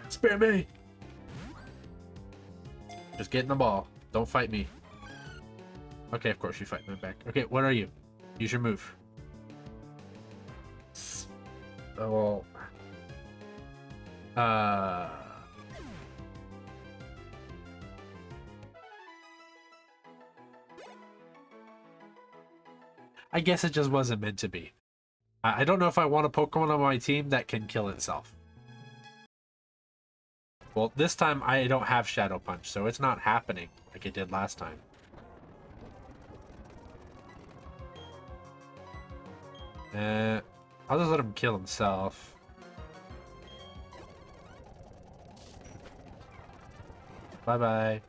Spare me! Just get in the ball. Don't fight me. Okay, of course you fight me back. Okay, what are you? Use your move. Oh, well. I guess it just wasn't meant to be. I don't know if I want a Pokemon on my team that can kill itself. Well, this time I don't have Shadow Punch, so it's not happening like it did last time. I'll just let him kill himself. Bye-bye.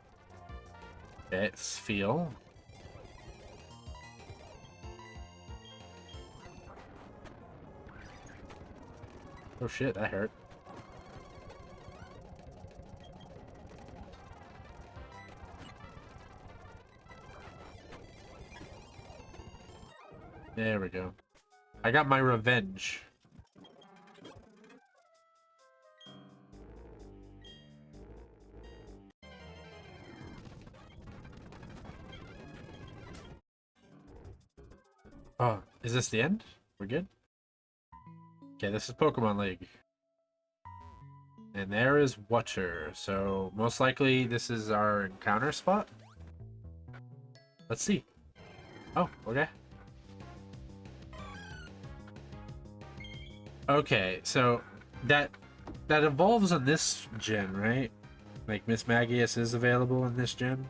Okay, it's feel. Oh shit, that hurt. There we go. I got my revenge. Oh, is this the end? We're good? Okay, this is Pokemon League. And there is water, so most likely this is our encounter spot. Let's see. Oh, okay. Okay, so that evolves in this gen, right? Like Miss Magius is available in this gen.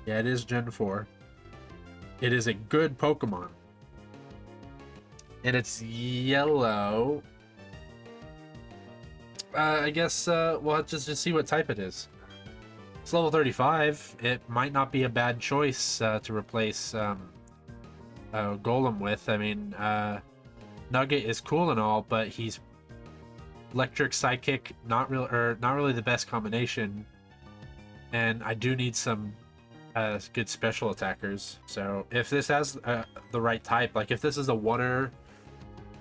Yeah, it is Gen 4. It is a good Pokemon. And it's yellow. I guess we'll have to just see what type it is. It's level 35. It might not be a bad choice to replace Golem with. I mean, Nugget is cool and all, but he's Electric Psychic, not really the best combination. And I do need some good special attackers. So if this has the right type, like if this is a water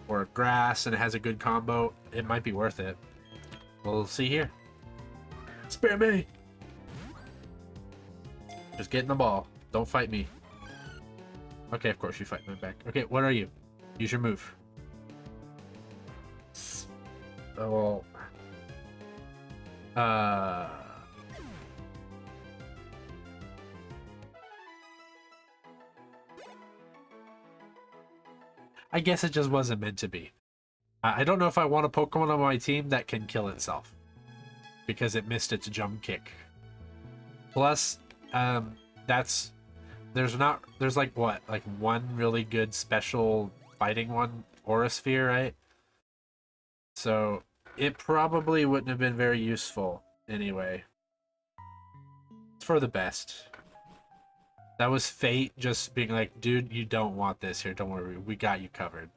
or a grass and it has a good combo, it might be worth it. We'll see here. Spare me! Just get in the ball. Don't fight me. Okay, of course you fight me back. Okay, what are you? Use your move. Oh, well. I guess it just wasn't meant to be. I don't know if I want a Pokemon on my team that can kill itself because it missed its jump kick. Plus, there's like what, like one really good special fighting one, Aura Sphere, right? So it probably wouldn't have been very useful anyway. It's for the best. That was fate just being like, dude, you don't want this here. Don't worry. We got you covered.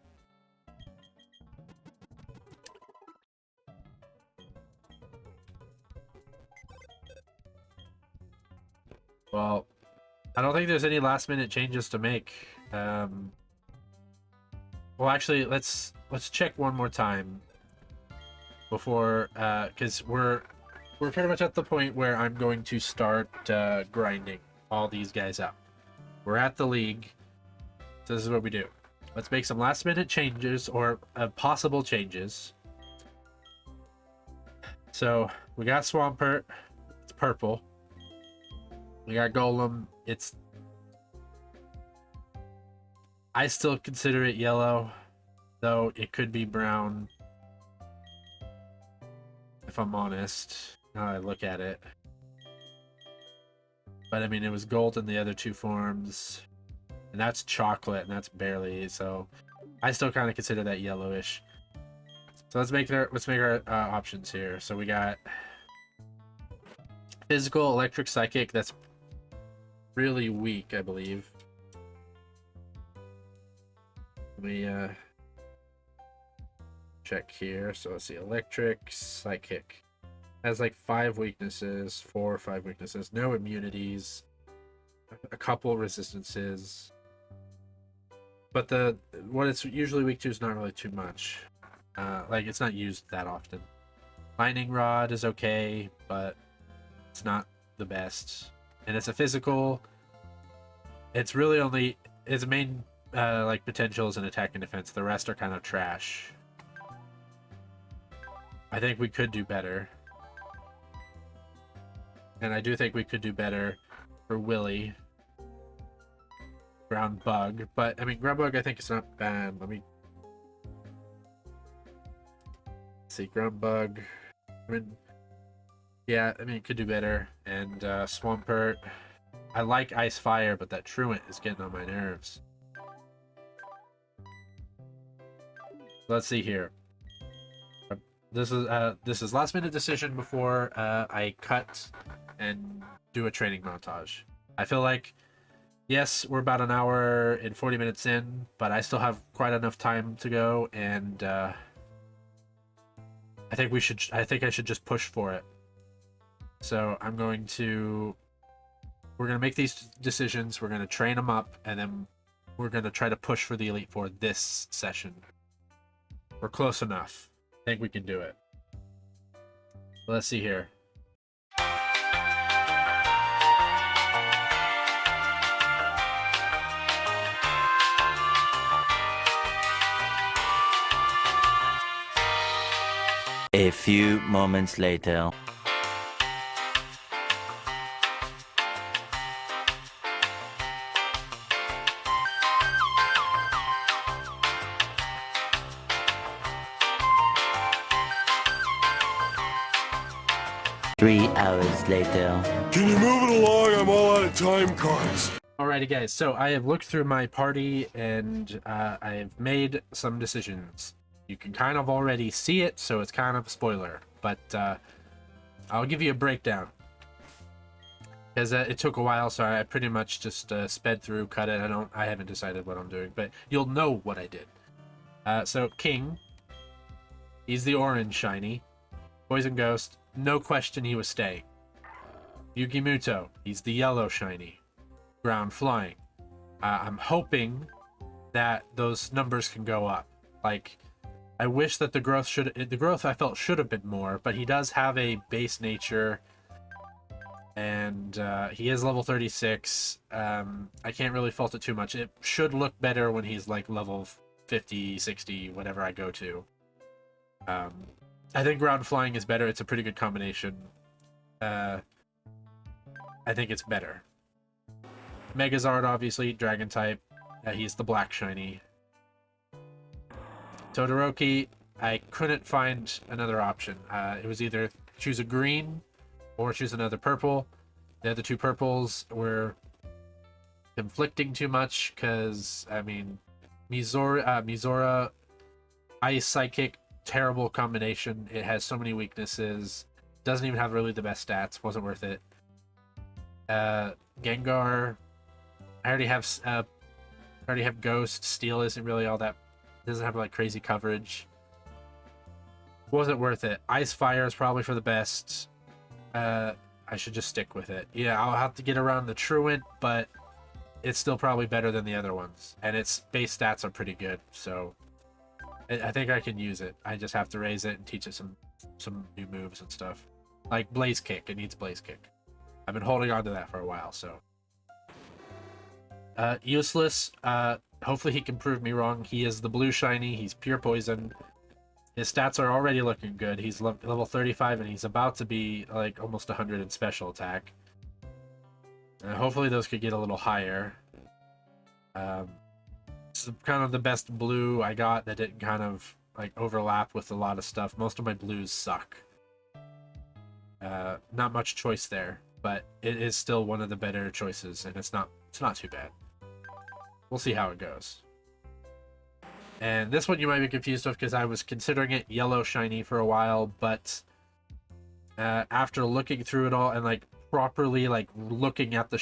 Well, I don't think there's any last minute changes to make. Well, actually, let's check one more time before, because we're pretty much at the point where I'm going to start grinding all these guys up. We're at the league, so this is what we do. Let's make some last minute changes or possible changes. So we got Swampert, it's purple. We got Golem, I still consider it yellow, though it could be brown if I'm honest, now I look at it. But I mean, it was gold in the other two forms, and that's chocolate, and that's barely. So I still kind of consider that yellowish. So let's make our options here. So we got physical, electric, psychic. That's really weak, I believe. Let me check here. So let's see, electric, psychic. Has like 5 weaknesses, 4 or 5 weaknesses, no immunities, a couple resistances, but what it's usually weak to is not really too much. Like, it's not used that often. Lightning Rod is okay, but it's not the best. And it's a physical. It's really only its main like potential is an attack and defense. The rest are kind of trash. I think we could do better. And I do think we could do better for Willy. Ground Bug. But, I mean, Ground Bug I think is not bad. Let me see. Ground Bug. I mean, yeah, I mean, it could do better. And Swampert. I like Ice Fire, but that Truant is getting on my nerves. Let's see here. This is last minute decision before I cut and do a training montage. I feel like, yes, we're about an hour and 40 minutes in, but I still have quite enough time to go, and I think I should just push for it. So we're gonna make these decisions, we're gonna train them up, and then we're gonna try to push for the Elite Four this session. We're close enough. I think we can do it. Let's see here. A few moments later. Three hours later. Can you move it along? I'm all out of time cards. Alrighty guys, so I have looked through my party and I have made some decisions. You can kind of already see it, so it's kind of a spoiler, but I'll give you a breakdown. Because it took a while, so I pretty much just sped through, cut it. I haven't decided what I'm doing, but you'll know what I did. So King, he's the orange shiny. Poison Ghost, no question he was staying. Yugimuto, he's the yellow shiny. Ground Flying. I'm hoping that those numbers can go up. Like, I wish that the growth I felt should have been more, but he does have a base nature, and he is level 36. I can't really fault it too much. It should look better when he's like level 50, 60, whatever I go to. I think Ground Flying is better. It's a pretty good combination. I think it's better. Megazard, obviously, Dragon type. He's the black shiny. Todoroki, I couldn't find another option. It was either choose a green or choose another purple. The other two purples were conflicting too much because, I mean, Mizora, Ice Psychic, terrible combination. It has so many weaknesses. Doesn't even have really the best stats. Wasn't worth it. Gengar, I already have Ghost. Steel isn't really all that. Doesn't have like crazy coverage. Wasn't worth it. Ice Fire is probably for the best. I should just stick with it. Yeah, I'll have to get around the Truant, but it's still probably better than the other ones. And its base stats are pretty good, so I think I can use it. I just have to raise it and teach it some new moves and stuff. Like Blaze Kick. It needs Blaze Kick. I've been holding on to that for a while, so. Useless. Hopefully he can prove me wrong. He is the blue shiny. He's pure poison. His stats are already looking good. He's level 35 and he's about to be like almost 100 in special attack. Hopefully those could get a little higher. This is kind of the best blue I got that didn't kind of like overlap with a lot of stuff. Most of my blues suck. Not much choice there, but it is still one of the better choices, and it's not too bad. We'll see how it goes. And this one you might be confused with because I was considering it yellow shiny for a while, but after looking through it all and like properly like looking at the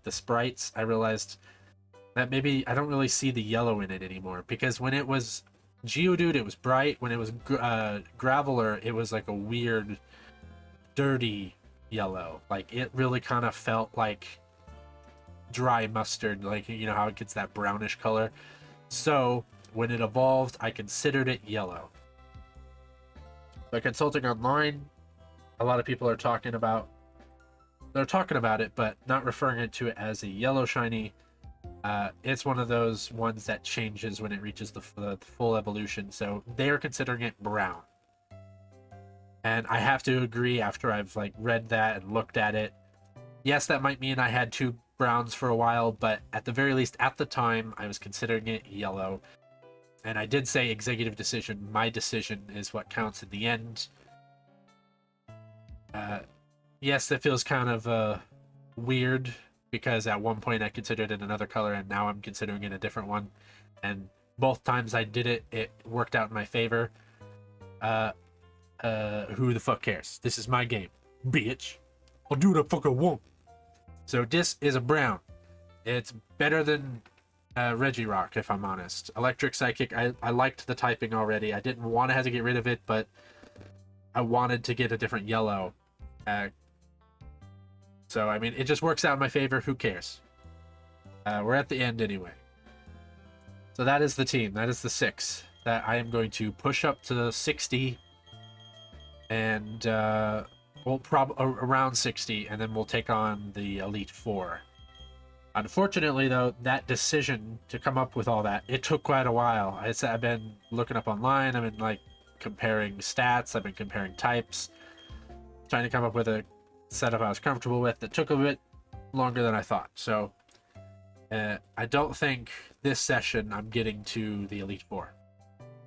sprites, I realized that maybe I don't really see the yellow in it anymore, because when it was Geodude it was bright. When it was Graveler it was like a weird dirty yellow. Like it really kind of felt like dry mustard, like, you know how it gets that brownish color. So when it evolved I considered it yellow. But consulting online, a lot of people are talking about it, but not referring to it as a yellow shiny. It's one of those ones that changes when it reaches the full evolution, so they are considering it brown. And I have to agree, after I've like read that and looked at it, yes, that might mean I had two browns for a while, but at the very least, at the time, I was considering it yellow. And I did say executive decision. My decision is what counts in the end. Yes, that feels kind of weird, because at one point I considered it another color, and now I'm considering it a different one. And both times I did it, it worked out in my favor. Who the fuck cares? This is my game, bitch. I'll do what the fuck I want. So this is a brown. It's better than Regirock, if I'm honest. Electric Psychic, I liked the typing already. I didn't want to have to get rid of it, but I wanted to get a different yellow. So, I mean, it just works out in my favor. Who cares? We're at the end anyway. So that is the team. That is the 6 that I am going to push up to 60. And we'll probably around 60, and then we'll take on the Elite 4. Unfortunately, though, that decision to come up with all that, it took quite a while. I've been looking up online. I've been like comparing stats. I've been comparing types, trying to come up with a setup I was comfortable with. It took a bit longer than I thought. So I don't think this session I'm getting to the Elite 4,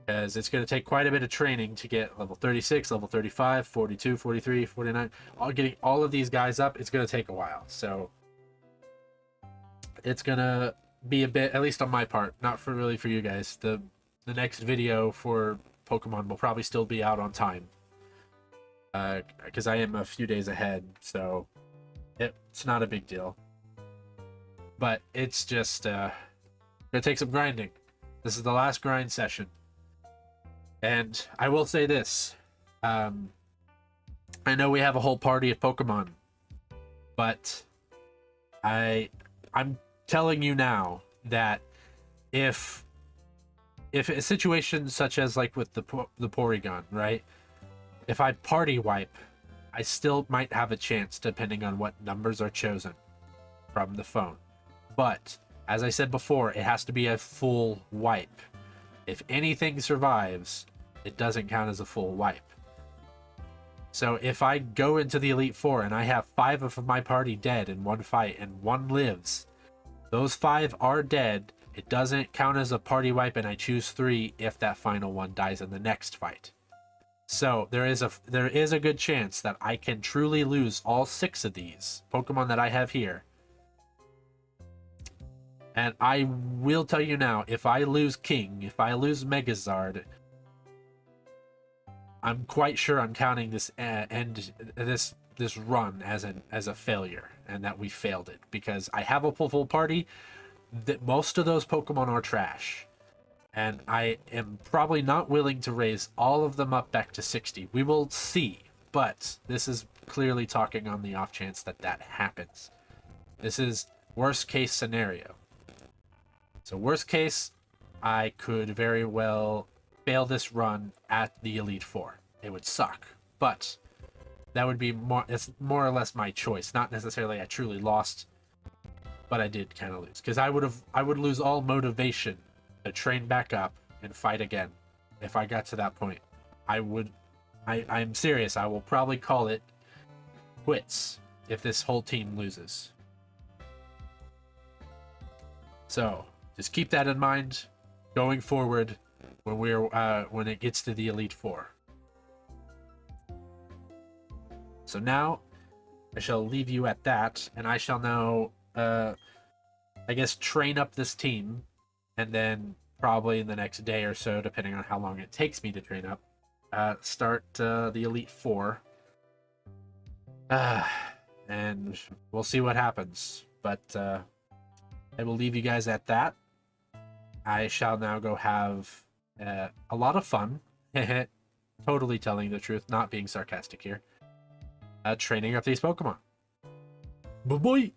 because it's going to take quite a bit of training to get level 36, level 35, 42, 43, 49. Getting all of these guys up, it's going to take a while. So it's going to be a bit, at least on my part, not for really for you guys. The next video for Pokemon will probably still be out on time, because I am a few days ahead, so it's not a big deal. But it's just going to take some grinding. This is the last grind session. And I will say this. I know we have a whole party of Pokemon, but I'm telling you now that if a situation such as like with the Porygon, right? If I party wipe, I still might have a chance depending on what numbers are chosen from the phone. But as I said before, it has to be a full wipe. If anything survives, it doesn't count as a full wipe. So if I go into the Elite 4 and I have 5 of my party dead in one fight and 1 lives, those 5 are dead. It doesn't count as a party wipe, and I choose 3 if that final one dies in the next fight. So there is a good chance that I can truly lose all 6 of these Pokemon that I have here. And I will tell you now, if I lose King, if I lose Megazard, I'm quite sure I'm counting this this run as a failure, and that we failed it, because I have a full party. That most of those Pokemon are trash, and I am probably not willing to raise all of them up back to 60. We will see, but this is clearly talking on the off chance that happens. This is worst case scenario. So worst case, I could very well fail this run at the Elite 4. It would suck, but that would be it's more or less my choice. Not necessarily I truly lost, but I did kind of lose, because I would lose all motivation to train back up and fight again if I got to that point. I'm serious. I will probably call it quits if this whole team loses. So just keep that in mind going forward when it gets to the Elite 4. So now I shall leave you at that, and I shall now I guess train up this team, and then probably in the next day or so, depending on how long it takes me to train up, start the Elite 4. And we'll see what happens. But I will leave you guys at that. I shall now go have a lot of fun. Totally telling the truth, not being sarcastic here. Training up these Pokemon. Bye-bye!